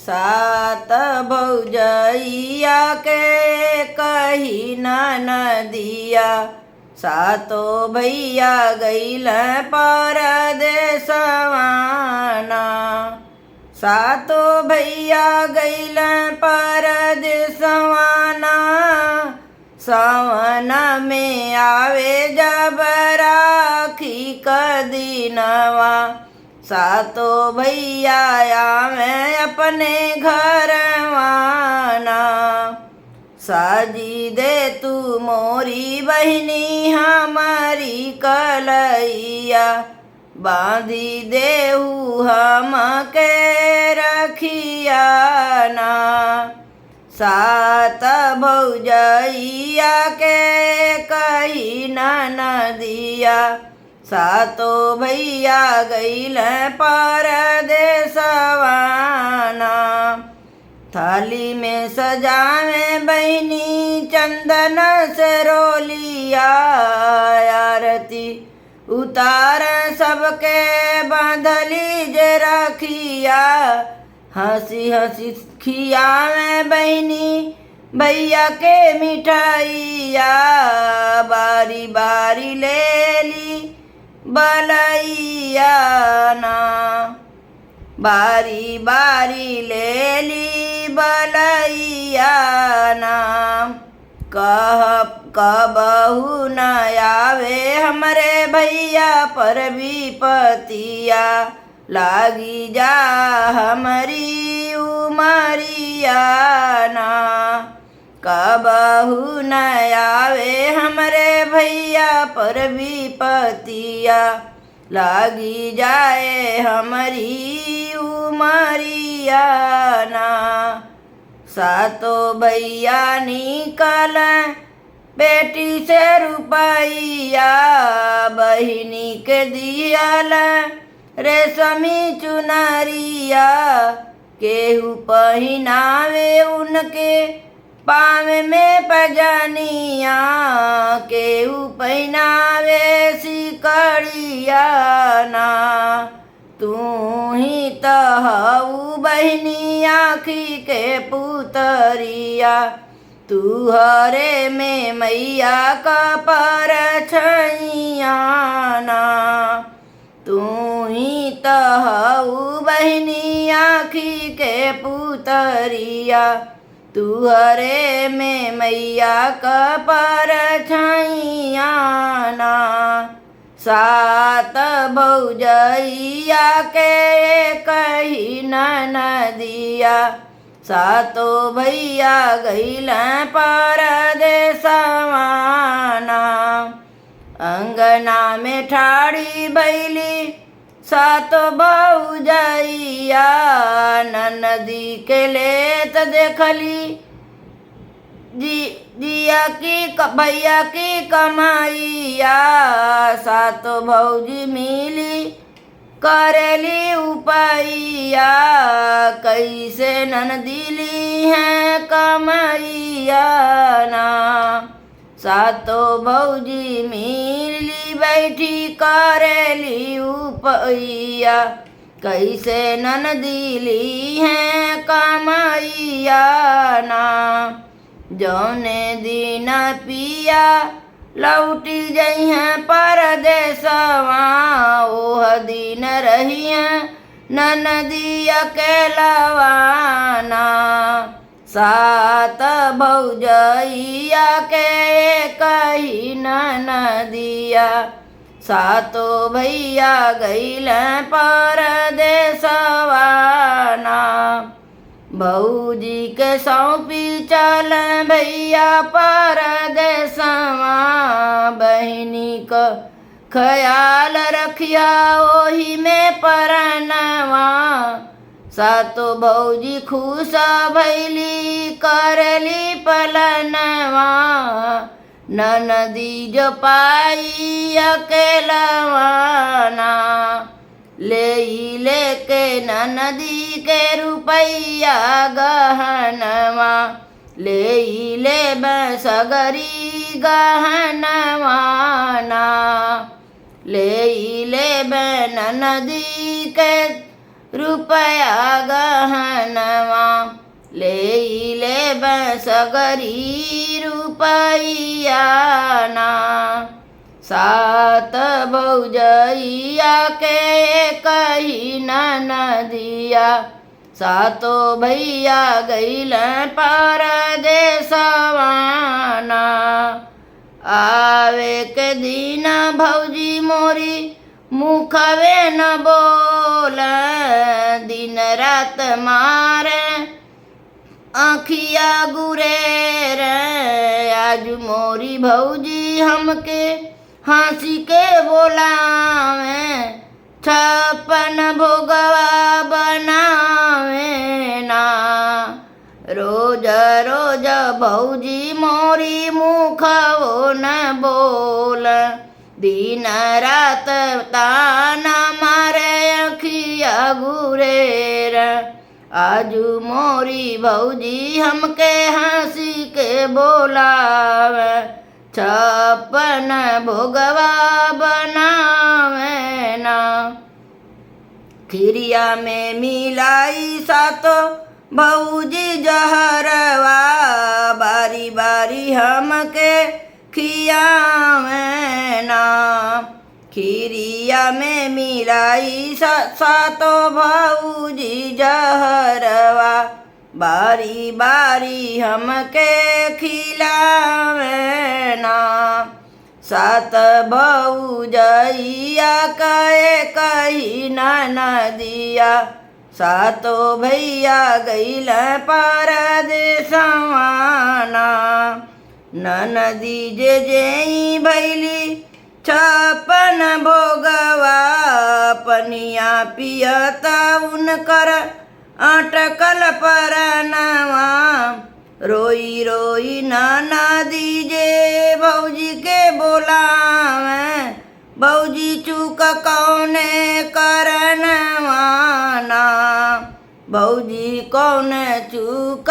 सात भौजैया के कही नदिया, सातो भैया गईल परदेसवाना। सातो भैया गईल परदेसवाना, सावन में आवे जब राखी क दिनवा। सातो भैया आवे अपने घरवाना। साजी दे तू मोरी बहिनी हमारी कलैया, बांधी देहू हम के रखियाना। सात भौजैया के कही नदिया, सातो भैया गईल परदेसवाना। थाली में सजावे बहिनी चंदन से रोलिया, आरती उतार सबके बांधली जे रखिया। हंसी हंसी खियावे बहिनी भैया के मिठाइया, बारी बारी ले ली बलैया ना। बारी बारी ले ली बलैया ना। कबहू न आवे हमरे भैया पर विपतिया, लागी जा हमारी उमरिया ना। कबहू न आवे हमरे भैया पर विपतिया, लागी जाए हमारी उमरिया ना। सातो भैया निकल बेटी से रुपैया, बहिनी के दियल रेशमी चुनरिया। केहू पहिनावे उनके पाँव में पजनिया, केहू पहिनावे सिकड़िया ना। तू ही त हऊ बहिनी आँखी के पुतरिया, तू हरे में मैया का परछाइया ना। तू ही त हऊ बहिनी आँखी के पुतरिया, तू हरे में मैया का परछाइया ना। सात भौजैया के कही नदिया, सातो भैया गईल परदेसवाना। अंगना में ठाड़ी भैली सातो भौजैया, नदी के लेत देखली दिया की भैया की कमाइया। सातो भौजी मिली करेली उपैया, कैसे ननदिली है कमाइया ना। सातो भौजी मिली बैठी करेली उपैया, कैसे ननदिली है कमाइया ना। जौने दिन पिया लौटी जइहें परदेसवा, ओह दिन रहिए ननदी अकेलवाना। सात भौजैया के कही नदिया, सातो भैया गईल परदेसवाना। भौजी के सौंपी चल भैया परदेसवा, बहिनी क ख्याल रखिया ओही में परनवा। सातो भौजी खुश भैली करली पलनवा, ननदी जो पाई अकेलवाना। लेके ननदी के रुपैया गहनवा, ले सगरी गहनवा ना। ले ननदी के रुपया गहनवा, सगरी रुपैया ना। सात भौजैया के कही ननदिया, सातो भैया गईल परदेसवा ना। आवे के दिन भौजी मोरी मुखवे न बोल, दिन रात मारे आँखिया गुरेर। आज मोरी भौजी हमके हंसी के बोलावे, छप्पन भोगवा बनावे ना। रोज रोज भौजी मोरी मुखवो न बोल, दिन रात ताना मारे अखिया गुरेर। आजू मोरी भौजी हमके हंसी के बोलावे, छप्पन भोगवा बनावे ना। खिरिया में मिलाई सातो भौजी जहरवा, बारी बारी हमके खियावे ना। खिरिया में मिलाई सातो भौजी जहरवा, बारी बारी हमके खिलावे ना। सात भौजैया कहे कही ननदिया, सातो भैया गईल परदेसवा ना। ननदी जे जेई भैली छप्पन भोगवा, पनिया पियता उनकर अटकल परनवा। रोई रोई ननदी जे भौजी के बोलावे, भौजी चूक कौने करनवा ना। भौजी कौने चूक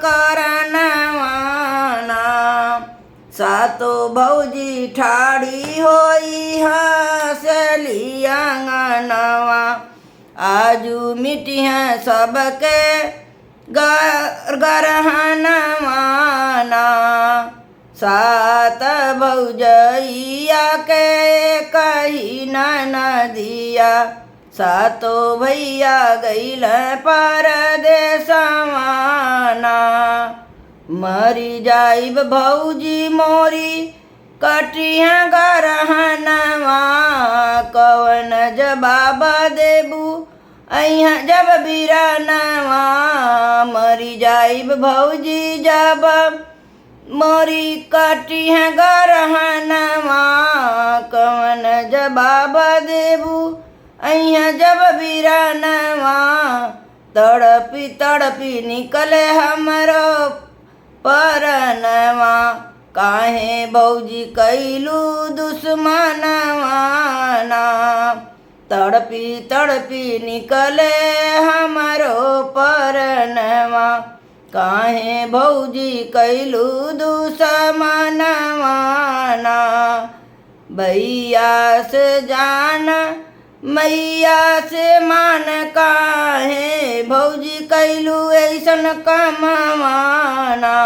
करनवा ना। सातो भौजी ठाड़ी होई हंसली आंगनवा, आजू मिटिया सबके गरहनवा ना। सात भौजैया के कही ननदिया, सातो भैया गईल परदेसवा ना। मरी जाइब भौजी मोरी कटिया गरहनवा, कवन जवाब देबू अइहा जब बिरनवा। मरी जाइब भौजी जब मोरी कटिया गरहनवा, कवन जवाब देबू अइहा जब बिरनवा। तड़पी तड़पी निकले हमरो परनवा, काहे भौजी कैलू दुश्मनवा ना। तड़पी तड़पी निकले हमरो परनवा, काहे भौजी कैलू दुश्मनवा ना। भैया से जान मैया से मान, काहे भौजी कैलू ऐसन कमवा ना।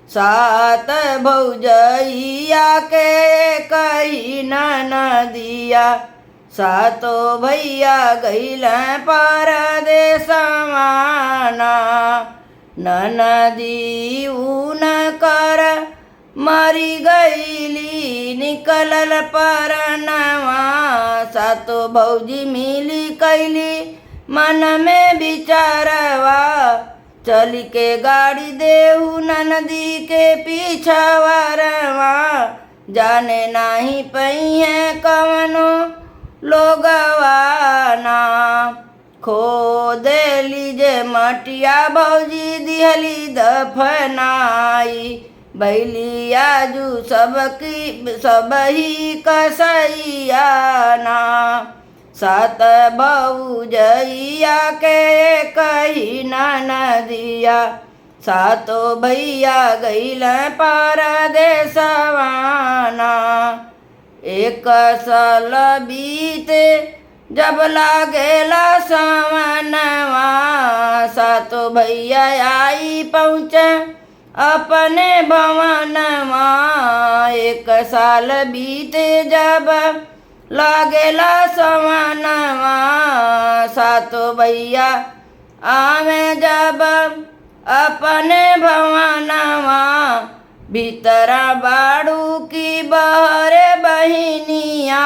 सात भौजैया के कही ननदिया, सातो भैया गईल परदेसवा ना। ननदी ऊन कर मरी गईली निकलल परनवा, सातो भौजी मिली कैली मन में विचारवा। चली के गाड़ी देहू ननदी के पीछावरवा, जाने नाही पई है कवनो लोगवा ना। खो देली जे मटिया भौजी दिहली दफनाई, बैली आजू सबही कसैया ना। सात भौजैया के कही ननदिया, सातो भैया गईल परदेसवा ना। एक साल बीते जब लागेला सावनवा, सातो भैया आई पहुँचे अपने भवनमा। 1 साल बीते जब लागेला सवनवा, सातो भैया आवे जब अपने भवनवा। भीतरा बाड़ू की बहरे बहिनिया,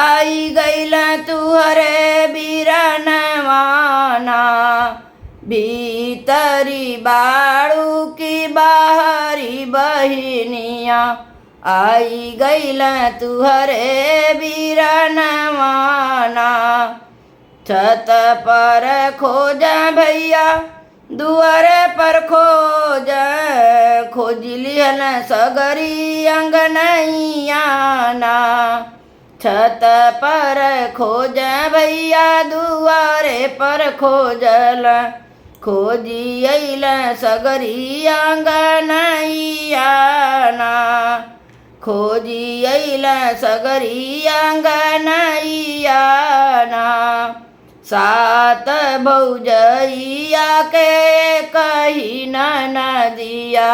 आई गईला तुहरे बीरनवाना। भीतरी बाड़ू की बाहरी बहिनिया, आई गईला तुहरे बीरनवाना। छत पर खोज भैया दुआरे पर खोज, खोज लिहन सगरी अंगनैयाना। छत पर खोज भैया दुआरे पर खोजल, खोजी अइल सगरी अंगनैयाना। खोजी अइल सगरी अंगनैयाना। 7 भौजैया के कही नदिया,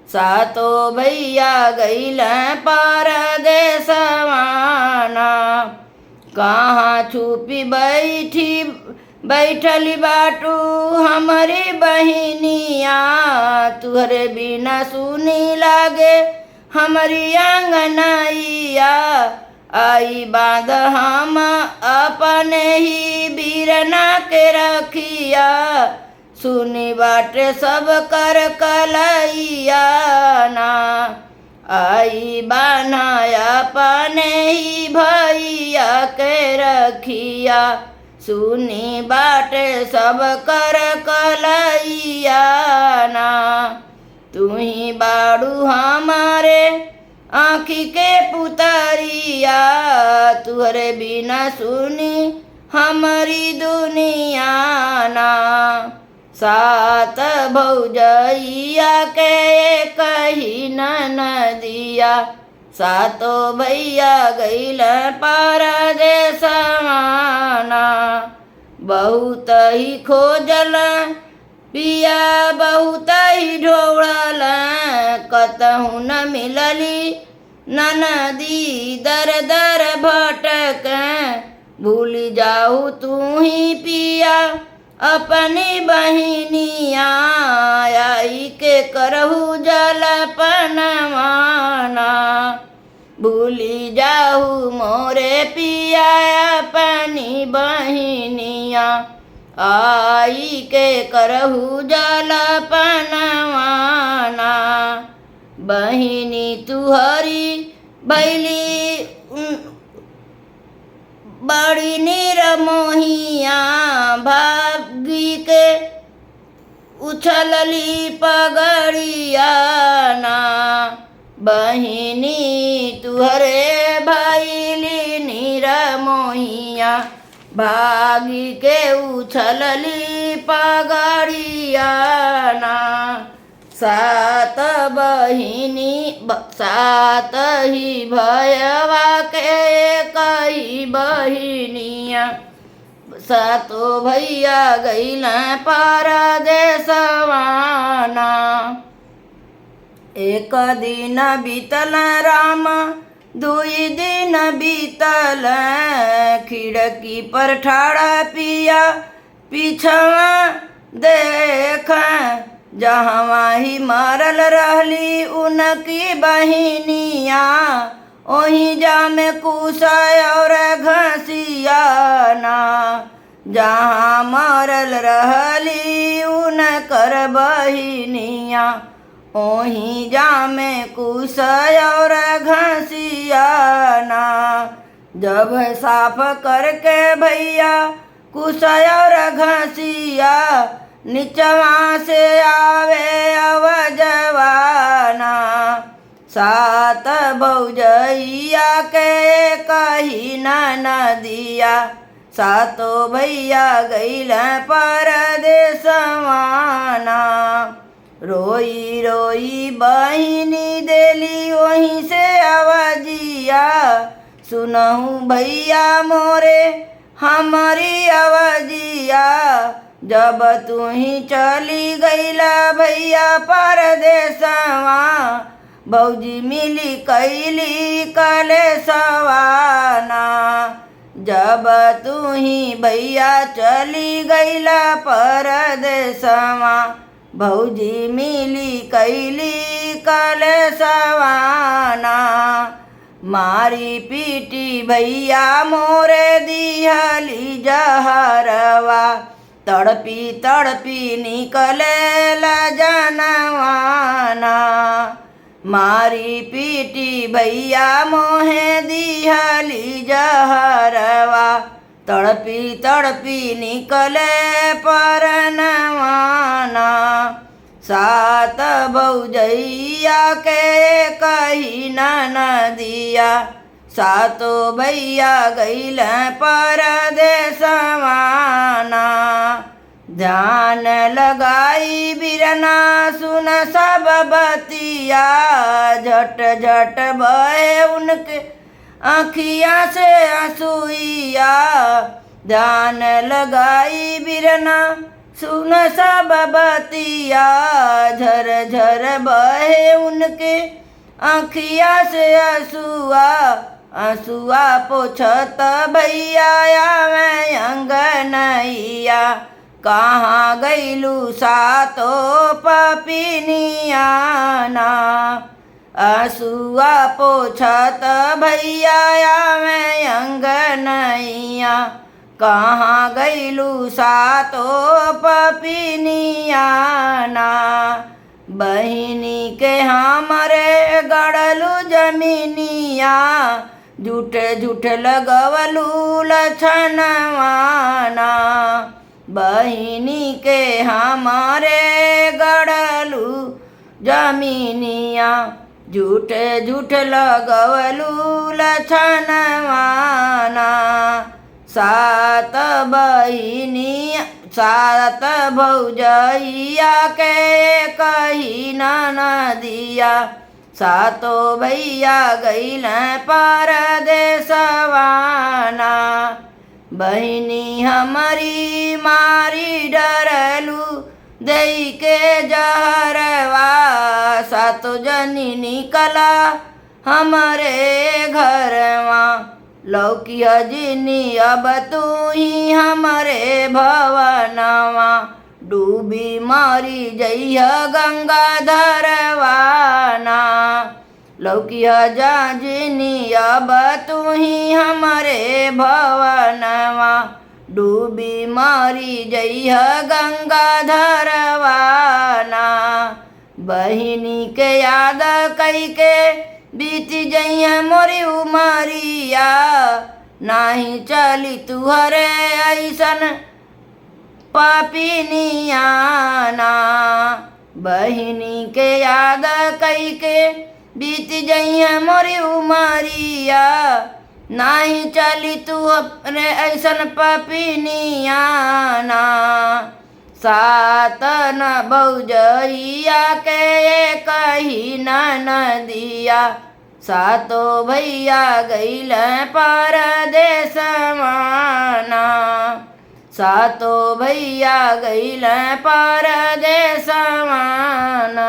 सातो भैया गइल परदेसवाना। कहाँ छुपी बैठली बाटू हमारी बहिनिया, तुहरे बिना सुनी लागे हमारी अंगनैया। आई बांध हम अपने ही बीरना के रखिया, सुनी बाटे सब कर कलैया ना। आई बान्हा अपने ही भैया के रखिया, सुनी बाटे सब कर कलैया ना। तू ही बाड़ू हमारे आँखी के पुतरिया, तुहरे बिना सुनी हमारी दुनिया ना। 7 भौजैया के कही नदिया, सातो भैया गइल परदेसवाना। बहुत ही खोजल पिया बहुत ही ढोड़ल, कतहु न मिलली ननदी दर दर भटक। भूल जाऊ तू ही पिया अपनी बहिनिया, आई के करहु जलपनवाना। भूली जाऊ मोरे पिया अपनी बहिनिया, आई के करहु जलपनवाना। बहिनी तुहरी भैली बड़ी निरमोहिया, भागी के उछलली पगड़िया ना। बहिनी तुहरे भैली निरमोहिया, भागी के उछलली पगड़िया ना। 7 बहिनी 7 ही भयवा के कही बहिनिया, सातो भैया गइल परदेसवाना। 1 दिन बीतल राम 2 दिन बीतल, खिड़की पर ठाड़ा पिया पीछवा देख। जहवा ही मरल रहली उनकी बहिनिया, ओही जामे कुसा और घसिया ना। जहाँ मरल रहली उनकर बहिनिया, ओही जामे कुसा और घसिया ना। जब साफ करके भैया कुसा और घसिया, निचवा से आवे अवजवाना। 7 भौजैया के कही नदिया, सातो भैया गइल परदेसवाना। रोई रोई बहिनी देली वहीं से आवाजिया, सुनहु भैया मोरे हमारी आवाजिया। जब तू ही चली गईला भैया परदेसवा भौजी मिली कैली कलेसवाना। जब तू ही भैया चली गईला परदेसवा भौजी मिली कैली कलेसवाना। मारी पीटी भैया मोरे दिहली जहरवा तड़पी तड़पी निकलेला जनवाना। मारी पीटी भैया मोहे दिहली जहरवा तड़पी तड़पी निकले परनवाना। सात भौजैया के कही नदिया सातो भैया गईल परदेसवाना। ध्यान लगाई बिरना सुन सब बतिया झट झट बहे उनके आँखिया से आंसुइया। ध्यान लगाई बिरना सुन सब बतिया झर झर बहे उनके आँखिया से आंसुआ। आंसुआ पोछत भैया आवे अंगनैया कहाँ गईलू सातो पपिनियाना। आंसुआ पोछत भैया आवे अंगनैया कहाँ गईलू सातो पपिनियाना। बहिनी के हमरे गड़लू जमीनिया झूठे झूठे लगवलू लछनवाना। बहिनी के हमारे गड़लू जमीनिया झूठे झूठे लगवलू लछनवाना। सात बहिनी सात भौजैया के कही नदिया सातो भैया गईल परदेसवाना। बहिनी हमारी मारी डरलू दई के जहरवा सातो जनी निकला हमारे घरवा। लौकी हजनी अब तू ही हमारे भवनवा डूबी मारी जइह गंगाधरवाना। लौकी हजनी अब तू ही हमारे भवनवा डूबी मारी जइह गंगाधरवाना। बहिनी के याद कई के बीत जइह मोरी उमरिया नाही चली तुहरे ऐसन पपिनियाना। बहिनी के याद कई के बीत जइह मोरी उमरिया नाही चली तुहरे ऐसन पपिनियाना। सात न भौजैया के कही नदिया सातो भैया गईल परदेसवाना। सातो भैया गईल परदेसवाना।